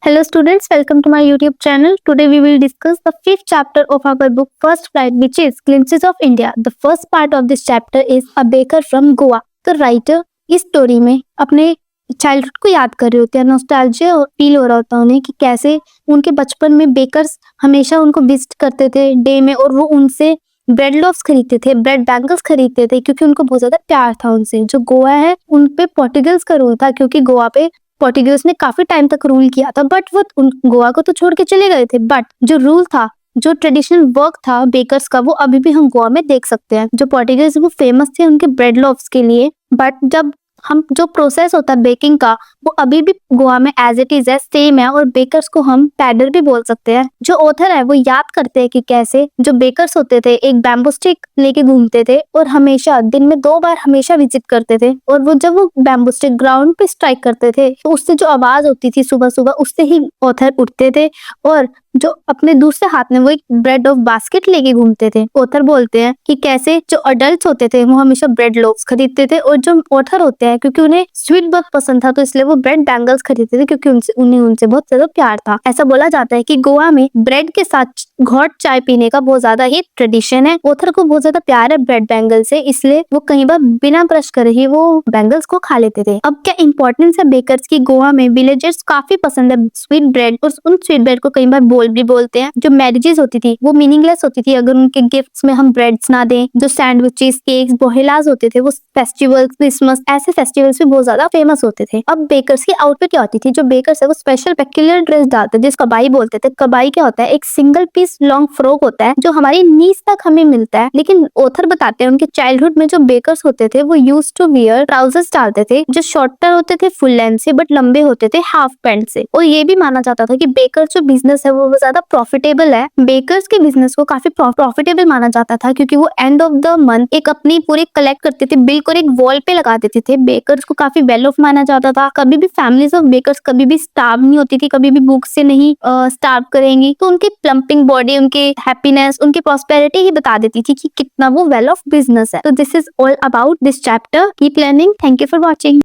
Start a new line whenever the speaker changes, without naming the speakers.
Hello students, welcome to my YouTube channel. Today we will discuss the fifth chapter of our book First Flight, which is Glimpses of India. The first part of this chapter is A Baker from Goa. तो writer इस story में अपने childhood को याद कर रहे होते हैं, नॉस्टैल्जिया फील हो रहा होता है उन्हें कि कैसे उनके बचपन में बेकर्स हमेशा उनको विजिट करते थे डे में और वो उनसे ब्रेड लोव्स खरीदते थे, ब्रेड बैंगल्स खरीदते थे क्योंकि उनको बहुत ज्यादा प्यार था उनसे। जो गोवा है उन पे पोर्टुगल्स का रूल था क्योंकि गोवा पे पोर्टुगल्स ने काफी टाइम तक रूल किया था, बट वो गोवा को तो छोड़ के चले गए थे। बट जो रूल था, जो ट्रेडिशनल वर्क था बेकर्स का, वो अभी भी हम गोवा में देख सकते हैं। जो पोर्टुगल्स वो फेमस थे उनके ब्रेड लोव्स के लिए, बट जब हम जो प्रोसेस होता है बेकिंग का वो अभी भी गोवा में एज इट इज है, सेम है। और बेकर्स को हम पैडर भी बोल सकते हैं। जो ऑथर है वो याद करते हैं कि कैसे जो बेकर्स होते थे एक बैम्बू स्टिक लेके घूमते थे और हमेशा दिन में 2 बार हमेशा विजिट करते थे। और वो जब वो बैम्बू स्टिक ग्राउंड पे स्ट्राइक करते थे तो उससे जो आवाज होती थी सुबह सुबह, उससे ही ऑथर उठते थे और जो अपने दूसरे हाथ में वो एक ब्रेड ऑफ बास्केट लेके घूमते थे। ऑथर बोलते हैं कि कैसे जो अडल्ट होते थे वो हमेशा ब्रेड लोव्स खरीदते थे और जो ऑथर होते हैं क्योंकि उन्हें स्वीट बहुत पसंद था तो इसलिए वो ब्रेड बैंगल्स खरीदते थे क्योंकि उन्हें उनसे बहुत ज्यादा प्यार था। ऐसा बोला जाता है कि गोवा में ब्रेड के साथ घोट चाय पीने का बहुत ज्यादा ही ट्रेडिशन है। ऑथर को बहुत ज्यादा प्यार है ब्रेड बैंगल से, इसलिए वो कई बार बिना ब्रश करे ही वो बैंगल्स को खा लेते थे। अब क्या इंपॉर्टेंस है बेकर्स की गोवा में? विलेजर्स काफी पसंद है स्वीट ब्रेड और उन स्वीट ब्रेड को कई बार बोल भी बोलते हैं। जो मैरिजेस होती थी वो मीनिंगलेस होती थी अगर उनके गिफ्ट्स में हम ब्रेड्स ना दें। जो सैंडविचेस, केक्स, बोहेलाज होते थे वो फेस्टिवल्स, क्रिसमस, ऐसे फेस्टिवल्स भी बहुत ज्यादा फेमस होते थे। अब बेकर्स की आउटफिट क्या होती थी? जो बेकर्स है वो स्पेशल पेक्यूलियर ड्रेस डालते थे जिसको कबाई बोलते थे। कबाई क्या होता है? एक सिंगल पीस लॉन्ग फ्रॉक होता है जो हमारी नीज तक हमें मिलता है। लेकिन ऑथर बताते हैं उनके चाइल्डहुड में जो बेकर्स होते थे वो यूज्ड टू वियर ट्राउजर्स डालते थे जो शॉर्टर होते थे फुल लेंथ से बट लंबे होते थे हाफ पैंट से। और ये भी माना जाता था कि बेकर्स जो बिजनेस है वो ज्यादा प्रॉफिटेबल है। बेकर्स के बिजनेस को काफी प्रॉफिटेबल माना जाता था क्योंकि वो एंड ऑफ द मंथ एक अपनी पूरी कलेक्ट करते थे बिल को एक वॉल पे लगा देते थे। बेकर्स को काफी वेल ऑफ माना जाता था। कभी भी फैमिलीज ऑफ बेकर्स कभी भी स्टार्व नहीं होती थी, कभी भी भूख से नहीं स्टार्व करेंगी। तो उनकी प्लम्पिंग बॉडी, उनके हैप्पीनेस, उनकी प्रॉस्पेरिटी ही बता देती थी कि कितना वो वेल ऑफ बिजनेस है। तो this is all about this chapter. Keep learning. Thank you for watching.